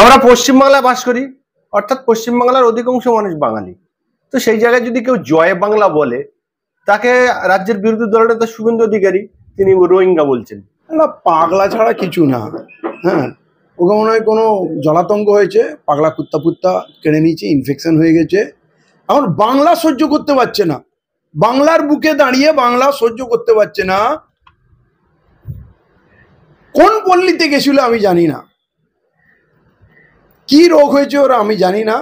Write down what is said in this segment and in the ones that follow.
আমরা পশ্চিমবাংলায় বাস করি, অর্থাৎ পশ্চিমবাংলার অধিকাংশ মানুষ বাঙালি। তো সেই জায়গায় যদি কেউ জয় বাংলা বলে, তাকে রাজ্যের বিরোধী দলনেতা শুভেন্দু অধিকারী তিনি রোহিঙ্গা বলছেন। না, পাগলা ছাড়া কিছু না। হ্যাঁ, ওকে মনে হয় কোনো জলাতঙ্ক হয়েছে, পাগলা কুত্তা পুত্তা কেড়ে নিয়েছে, ইনফেকশন হয়ে গেছে। এখন বাংলা সহ্য করতে পারছে না, বাংলার বুকে দাঁড়িয়ে বাংলা সহ্য করতে পারছে না। কোন পল্লীতে গেছিল আমি জানি না, কি রোগ হয়েছে ওরা আমি জানি না।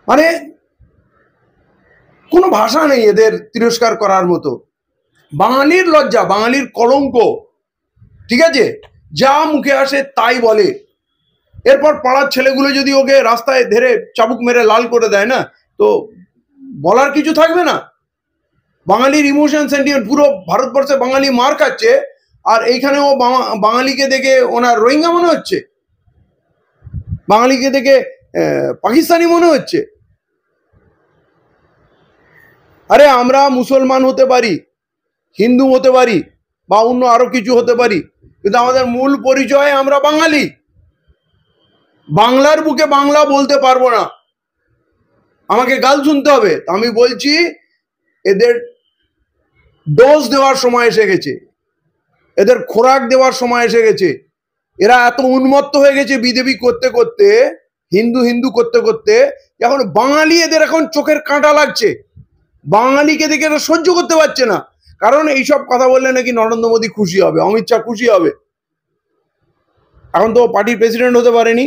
মানে কোনো ভাষা নেই এদের তিরস্কার করার মতো। বাঙালির লজ্জা, বাঙালির কলঙ্ক, ঠিক আছে, যা মুখে আসে তাই বলে। এরপর পাড়ার ছেলেগুলো যদি ওকে রাস্তায় ধরে চাবুক মেরে লাল করে দেয় না, তো বলার কিছু থাকবে না। বাঙালির ইমোশন সেন্টিমেন্ট, পুরো ভারতবর্ষে বাঙালি মার খাচ্ছে, আর এইখানে ও বাঙালিকে দেখে ওনার রোহিঙ্গা মনে হচ্ছে, বাঙালিকে দেখে পাকিস্তানি মনে হচ্ছে। আরে আমরা মুসলমান হতে পারি, হিন্দু হতে পারি, বা অন্য আরো কিছু হতে পারি, কিন্তু আমাদের মূল পরিচয় আমরা বাঙালি। বাংলার বুকে বাংলা বলতে পারবো না, আমাকে গাল শুনতে হবে। আমি বলছি এদের ডোজ দেওয়ার সময় এসে গেছে, এদের খোরাক দেওয়ার সময় এসে গেছে। এরা এত উন্মত্ত হয়ে গেছে বিজেপি করতে করতে, হিন্দু হিন্দু করতে করতে, এখন বাঙালি এদের এখন চোখের কাঁটা লাগছে। বাঙালিকে দেখে এরা সহ্য করতে পারছে না, কারণ এইসব কথা বললে নাকি নরেন্দ্র মোদী খুশি হবে, অমিত শাহ খুশি হবে। এখন তো পার্টির প্রেসিডেন্ট হতে পারেনি।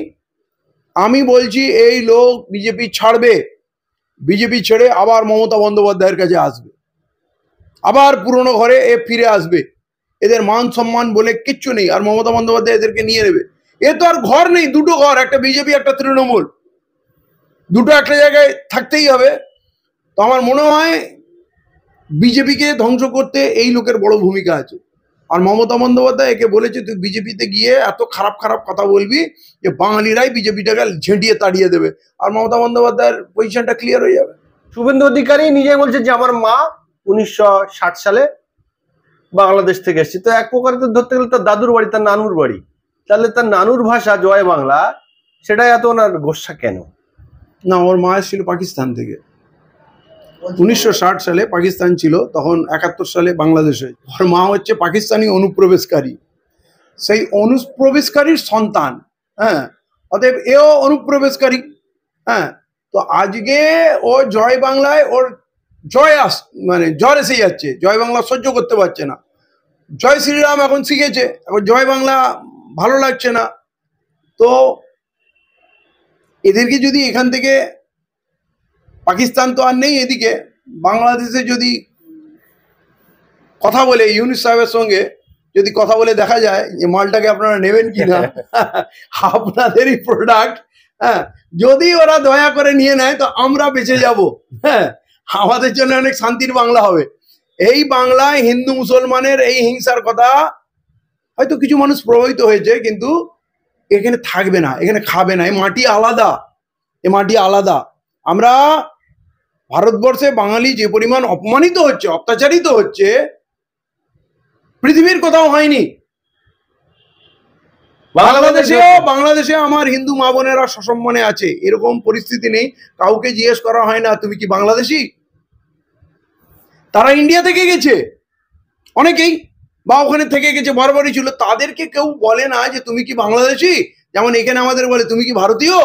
আমি বলছি এই লোক বিজেপি ছাড়বে, বিজেপি ছেড়ে আবার মমতা বন্দ্যোপাধ্যায়ের কাছে আসবে, আবার পুরনো ঘরে এ ফিরে আসবে। এদের মান সম্মান বলে কিচ্ছু নেই, আর মমতা বন্দ্যোপাধ্যায় এদেরকে নিয়ে নেবে। এ তো আর ঘর নেই, দুটো ঘর, একটা বিজেপি একটা তৃণমূল, দুটো একটা জায়গায় থাকতেই হবে। তো আমার মনে হয় বিজেপিকে ধ্বংস করতে এই লোকের বড় ভূমিকা আছে। আর মমতা বন্দ্যোপাধ্যায় একে বলেছে তুই বিজেপিতে গিয়ে এত খারাপ খারাপ কথা বলবি যে বাঙালিরাই বিজেপিটাকে ঝেঁটিয়ে তাড়িয়ে দেবে, আর মমতা বন্দ্যোপাধ্যায়ের পজিশনটা ক্লিয়ার হয়ে যাবে। শুভেন্দু অধিকারী নিজে বলছে যে আমার মা 1960 সালে বাংলাদেশ থেকে এসেছে। তো এক প্রকারে তো ধরতে গেলে তার দাদুর বাড়ি, তার নানুর বাড়ি। তাহলে তার নানুর ভাষা জয় বাংলা, সেটা এত ওনার গোসা কেন? না, ওর মা এসেছিল পাকিস্তান থেকে। 1960 সালে পাকিস্তান ছিল, তখন 71 সালে বাংলাদেশে। ওর মা হচ্ছে পাকিস্তানি অনুপ্রবেশকারী, সেই অনুপ্রবেশকারীর সন্তান। হ্যাঁ, অতএব এও অনুপ্রবেশকারী। হ্যাঁ, তো আজকে ও জয় বাংলায় ওর মানে জ্বর এসে যাচ্ছে, জয় বাংলা সহ্য করতে পারছে না। জয় শ্রীরাম এখন শিখেছে, এখন জয় বাংলা ভালো লাগছে না। তো এদেরকে যদি এখান থেকে, পাকিস্তান তো আর নেই এদিকে, বাংলাদেশে যদি কথা বলে ইউনুস সাহেবের সঙ্গে যদি কথা বলে দেখা যায় যে মালটাকে আপনারা নেবেন কিনা, আপনাদেরই প্রোডাক্ট, হ্যাঁ, যদি ওরা দয়া করে নিয়ে নেয় তো আমরা বেঁচে যাব। হ্যাঁ, আমাদের জন্য অনেক শান্তির বাংলা হবে। এই বাংলায় হিন্দু মুসলমানের এই হিংসার কথা হয়তো কিছু মানুষ প্রভাবিত হয়েছে, কিন্তু এখানে থাকবে না, এখানে খাবে না। এই মাটি আলাদা, এ মাটি আলাদা। আমরা ভারতবর্ষে বাঙালি যে পরিমাণ অপমানিত হচ্ছে, অত্যাচারিত হচ্ছে, পৃথিবীর কোথাও হয়নি। বাংলাদেশে আমার হিন্দু মা বোনেরা সসম্মানে আছে, এরকম পরিস্থিতি নেই। কাউকে জিজ্ঞেস করা হয় না তুমি কি বাংলাদেশি। তারা ইন্ডিয়া থেকে গেছে অনেকেই, বা ওখানে থেকে গেছে, বরাবরই ছিল, তাদেরকে কেউ বলে না যে তুমি কি বাংলাদেশি। যেমন এখানে আমাদের বলে তুমি কি ভারতীয়।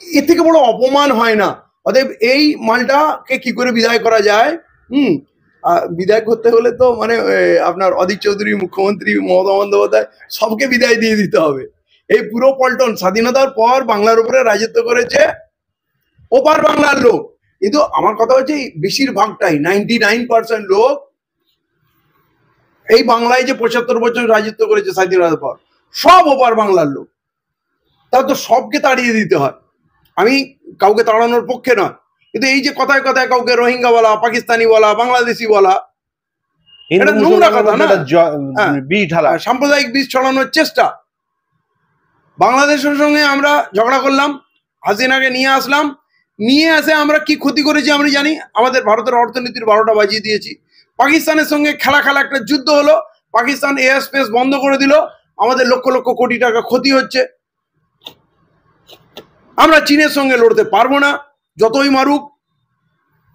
এর থেকে বড় অপমান হয় না। অতএব এই মালটাকে কি করে বিদায় করা যায়? বিদায় করতে হলে তো মানে আপনার অধীর চৌধুরী, মুখ্যমন্ত্রী মমতা বন্দ্যোপাধ্যায়, সবকে বিদায় দিয়ে দিতে হবে। এই পুরো পল্টন স্বাধীনতার পর বাংলার উপরে রাজত্ব করেছে ওপার বাংলার লোক, কিন্তু আমার কথা হচ্ছে বেশিরভাগটাই 99% লোক এই বাংলায় যে 75 বছর রাজত্ব করেছে স্বাধীনতার পর, সব ওপার বাংলার লোক। তা তো সবকে তাড়িয়ে দিতে হয়। আমি কাউকে তাড়ানোর পক্ষে নয়, কিন্তু এই যে কথায় কথায় কাউকে রোহিঙ্গা বলা, পাকিস্তানি বলা, বাংলাদেশি বলা, এটা নোংরা কথা না। সাম্প্রদায়িক বীজ ছড়ানোর চেষ্টা। বাংলাদেশের সঙ্গে আমরা ঝগড়া করলাম, হাসিনাকে নিয়ে আসলাম, নিয়ে আসে আমরা কি ক্ষতি করেছি আমরা জানি। আমাদের ভারতের অর্থনীতির 12টা বাজিয়ে দিয়েছি। পাকিস্তানের সঙ্গে খেলা একটা যুদ্ধ হলো, পাকিস্তান এয়ার স্পেস বন্ধ করে দিল, আমাদের লক্ষ লক্ষ কোটি টাকা ক্ষতি হচ্ছে। আমরা চীনের সঙ্গে লড়তে পারবো না, যতই মারুক,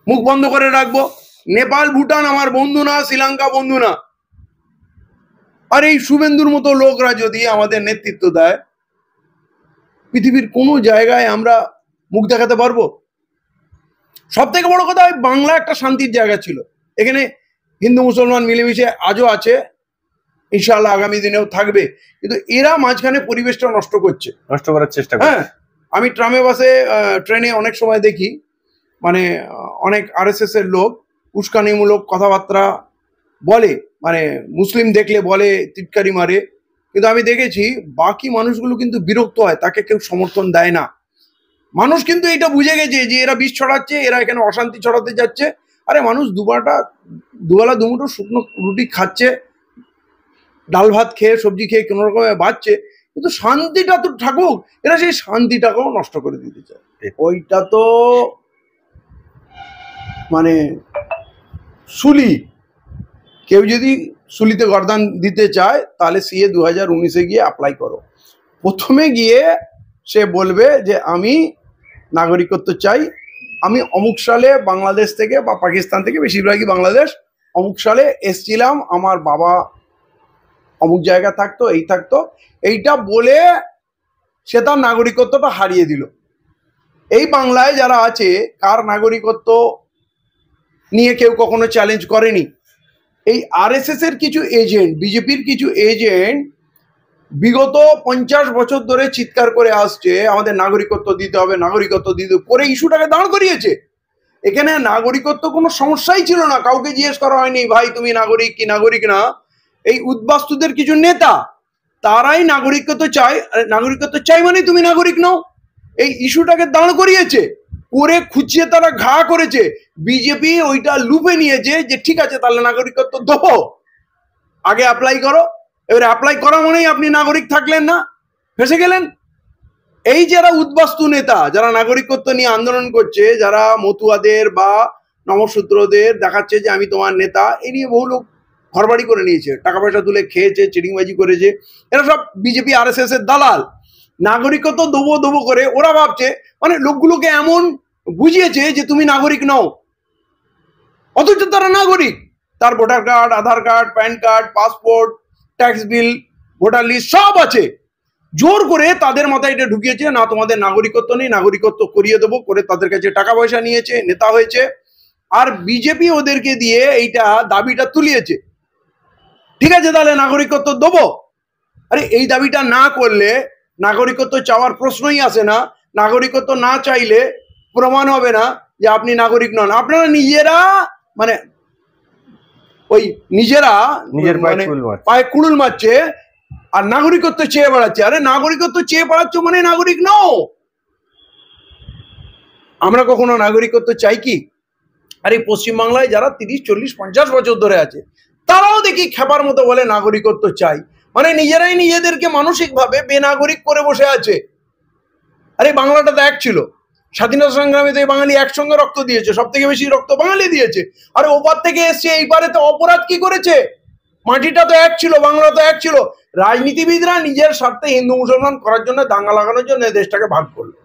মুখ বন্ধ করে রাখবো। নেপাল ভুটান আমার বন্ধু না, শ্রীলঙ্কা বন্ধু না। আর এই শুভেন্দুর মতো লোকরা যদি আমাদের নেতৃত্ব দেয়, পৃথিবীর কোনো জায়গায় আমরা মুখ দেখাতে পারবো? সব থেকে বড় কথা, বাংলা একটা শান্তির জায়গা ছিল, এখানে হিন্দু মুসলমান মিলেমিশে আজও আছে, ইনশাআল্লাহ আগামী দিনেও থাকবে। কিন্তু এরা মাঝখানে পরিবেশটা নষ্ট করছে, নষ্ট করার চেষ্টা করছে। হ্যাঁ, আমি ট্রামে বাসে ট্রেনে অনেক সময় দেখি, মানে অনেক আরএসএস এর লোক উস্কানিমূলক কথাবার্তা বলে, মানে মুসলিম দেখলে বলে, টিটকারি মারে। কিন্তু আমি দেখেছি বাকি মানুষগুলো কিন্তু বিরক্ত হয়, তাকে কেউ সমর্থন দেয় না। মানুষ কিন্তু এটা বুঝে গেছে যে এরা বিষ ছড়াচ্ছে, এরা এখানে অশান্তি ছড়াতে যাচ্ছে। আরে মানুষ দুবেলা দুমুঠো শুকনো রুটি খাচ্ছে, ডাল ভাত খেয়ে সবজি খেয়ে কোনো রকমে বাঁচছে, কিন্তু শান্তিটা তো থাকুক। এরা সেই শান্তিটাকেও নষ্ট করে দিতে চায়। ওইটা তো মানে সুলি, কেউ যদি সুলিতে গর্দান দিতে চায় তাহলে সিএ 2019-এ গিয়ে অ্যাপ্লাই করো। প্রথমে গিয়ে সে বলবে যে আমি নাগরিকত্ব চাই, আমি অমুক সালে বাংলাদেশ থেকে বা পাকিস্তান থেকে, বেশিরভাগই বাংলাদেশ, অমুক সালে এসছিলাম, আমার বাবা অমুক জায়গা থাকতো, এই থাকতো, এইটা বলে সে তার নাগরিকত্বটা হারিয়ে দিল। এই বাংলায় যারা আছে, কার নাগরিকত্ব নিয়ে কেউ কখনো চ্যালেঞ্জ করেনি। এই আরএসএস এর কিছু এজেন্ট, বিজেপির কিছু এজেন্ট বিগত 50 বছর ধরে চিৎকার করে আসছে আমাদের নাগরিকত্ব দিতে হবে, নাগরিকত্ব দিতে করে ইস্যুটাকে দাঁড় করিয়েছে। এখানে নাগরিকত্ব কোনো সমস্যাই ছিল না, কাউকে জিজ্ঞেস করা হয়নি ভাই তুমি নাগরিক কি নাগরিক না। এই উদ্বাস্তুদের কিছু নেতা, তারাই নাগরিকত্ব চাই মানে তুমি নাগরিক নও, এই ইস্যুটাকে দাঁড় করিয়েছে, করে খুঁচিয়ে তারা ঘা করেছে। বিজেপি ওইটা লুপে নিয়েছে যে ঠিক আছে তাহলে নাগরিকত্ব দেবো, আগে অ্যাপ্লাই করো। এবারে অ্যাপ্লাই করা মানেই আপনি নাগরিক থাকলেন না, ফেসে গেলেন। এই যারা উদ্বাস্তু নেতা, যারা নাগরিকত্ব নিয়ে আন্দোলন করছে, যারা মতুয়াদের বা নমশূদ্রদের দেখাচ্ছে যে আমি তোমার নেতা, এই নিয়ে বহু লোক ঘরবাড়ি করে নিয়েছে, টাকা পয়সা তুলে খেয়েছে, চিটিংবাজি করেছে। এরা সব বিজেপি আরএসএস এর দালাল। নাগরিকত্ব দেবো করে ওরা ভাবছে, মানে লোকগুলোকে এমন বুঝিয়েছে যে তুমি নাগরিক নও, অথচ তারা নাগরিক। তার voter card, Aadhaar card, PAN card, passport, tax bill, voter list সব আছে। জোর করে তাদের মাথায় এটা ঢুকিয়েছে, না তোমাদের নাগরিকত্ব নেই, নাগরিকত্ব করিয়ে দেবো, করে তাদের কাছে টাকা পয়সা নিয়েছে, নেতা হয়েছে। আর বিজেপি ওদেরকে দিয়ে এইটা দাবিটা তুলিয়েছে, ঠিক আছে তাহলে নাগরিকত্ব দেবো। আরে এই দাবিটা না করলে নাগরিকত্ব চাওয়ার প্রশ্নই আসে না। নাগরিকত্ব না চাইলে প্রমাণ হবে না যে আপনি নাগরিক নন। আপনারা নিজেরা মানে ওই নিজেরা নিজের পায়ে কুড়ুল মারছে আর নাগরিকত্ব চেয়ে বেড়াচ্ছে। আরে নাগরিকত্ব চেয়ে বেড়াচ্ছ মানে নাগরিক নও। আমরা কখনো নাগরিকত্ব চাই কি? আর এই পশ্চিমবাংলায় যারা 30, 40, 50 বছর ধরে আছে, তারাও দেখি খেপার মতো বলে নাগরিকত্ব চাই, মানে নিজেরাই নিজেদেরকে মানসিকভাবে বেনাগরিক করে বসে আছে। আরে বাংলাটা তো এক ছিল, স্বাধীনতা সংগ্রামীতে বাঙালি একসঙ্গে রক্ত দিয়েছে, সব থেকে বেশি রক্ত বাঙালি দিয়েছে। আরে ওপার থেকে এসছে, এইবারে তো অপরাধ কি করেছে? মাটিটা তো এক ছিল, বাংলা তো এক ছিল। রাজনীতিবিদরা নিজের স্বার্থে হিন্দু মুসলমান করার জন্য, দাঙ্গা লাগানোর জন্য দেশটাকে ভাগ করলো।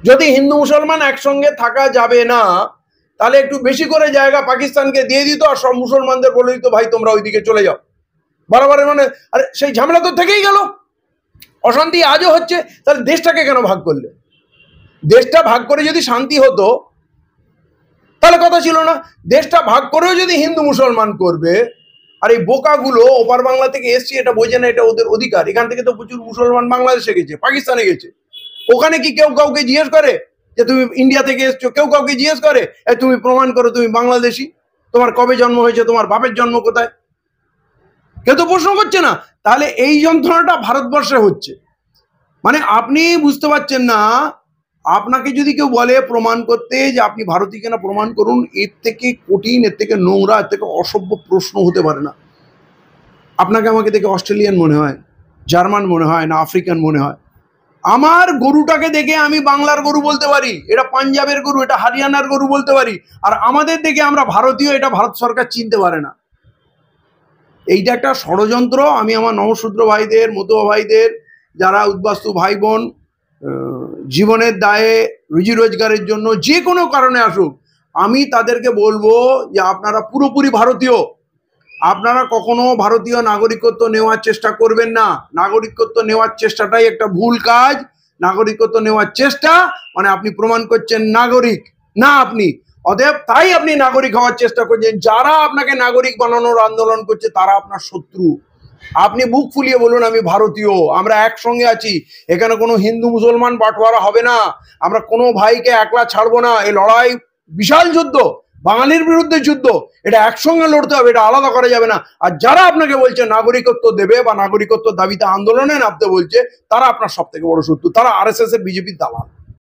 যদি হিন্দু মুসলমান একসঙ্গে থাকা যাবে না, তাহলে একটু বেশি করে জায়গা পাকিস্তানকে দিয়ে দিত আর সব মুসলমানদের বলে দিত ভাই তোমরা ওইদিকে চলে যাও। বরাবরের মানে আরে সেই ঝামেলা তো থেকেই গেল, অশান্তি আজও হচ্ছে। তাহলে দেশটাকে কেন ভাগ করলে? দেশটা ভাগ করে যদি শান্তি হতো তাহলে কথা ছিল না। দেশটা ভাগ করেও যদি হিন্দু মুসলমান করবে, আর এই বোকাগুলো ওপার বাংলা থেকে এসছে, এটা বোঝে না এটা ওদের অধিকার। এখান থেকে তো প্রচুর মুসলমান বাংলাদেশে গেছে, পাকিস্তানে গেছে, ওখানে কি কেউ কাউকে জিজ্ঞেস করে যে তুমি ইন্ডিয়া থেকে এসছো? কেউ কাউকে জিজ্ঞেস করে তুমি প্রমাণ করো তুমি বাংলাদেশি, তোমার কবে জন্ম হয়েছে, তোমার বাপের জন্ম কোথায়? কেউ তো প্রশ্ন করছে না। তাহলে এই যন্ত্রণাটা ভারতবর্ষে হচ্ছে, মানে আপনি বুঝতে পারছেন না। আপনাকে যদি কেউ বলে প্রমাণ করতে যে আপনি ভারতীয় কিনা প্রমাণ করুন, এর থেকে কঠিন, এর থেকে নোংরা, এর থেকে অসভ্য প্রশ্ন হতে পারে না। আপনাকে আমাকে দেখে অস্ট্রেলিয়ান মনে হয়, জার্মান মনে হয় না, আফ্রিকান মনে হয়? আমার গরুটাকে দেখে আমি বাংলার গরু বলতে পারি, এটা পাঞ্জাবের গরু, এটা হরিয়ানার গরু বলতে পারি। আর আমাদের দেখে আমরা ভারতীয়, এটা ভারত সরকার চিনতে পারে না। এইটা একটা ষড়যন্ত্র। আমি আমার নমশূদ্র ভাইদের, মতুয়া ভাইদের, যারা উদ্বাস্তু ভাই বোন জীবনের দায়ে রুজি রোজগারের জন্য যে কোনো কারণে আসুক, আমি তাদেরকে বলবো যে আপনারা পুরোপুরি ভারতীয়, আপনারা কখনো ভারতীয় নাগরিকত্ব নেওয়ার চেষ্টা করবেন না। নাগরিকত্ব নেওয়ার চেষ্টাটাই একটা ভুল কাজ। নাগরিকত্ব নেওয়ার চেষ্টা মানে আপনি প্রমাণ করছেন নাগরিক না আপনি, অতএব তাই আপনি নাগরিক হওয়ার চেষ্টা করছেন। যারা আপনাকে নাগরিক বানানোর আন্দোলন করছে তারা আপনার শত্রু। আপনি বুক ফুলিয়ে বলুন আমি ভারতীয়, আমরা একসঙ্গে আছি, এখানে কোনো হিন্দু মুসলমান বাটোয়ারা হবে না, আমরা কোনো ভাইকে একলা ছাড়বো না। এই লড়াই বিশাল যুদ্ধ, বাঙালির বিরুদ্ধে যুদ্ধ, এটা একসঙ্গে লড়তে হবে, এটা আলাদা করা যাবে না। আর যারা আপনাকে বলছে নাগরিকত্ব দেবে বা নাগরিকত্ব দাবিতে আন্দোলনে নামতে বলছে, তারা আপনার সব থেকে বড় শত্রু, তারা আরএসএস এর বিজেপির দালাল।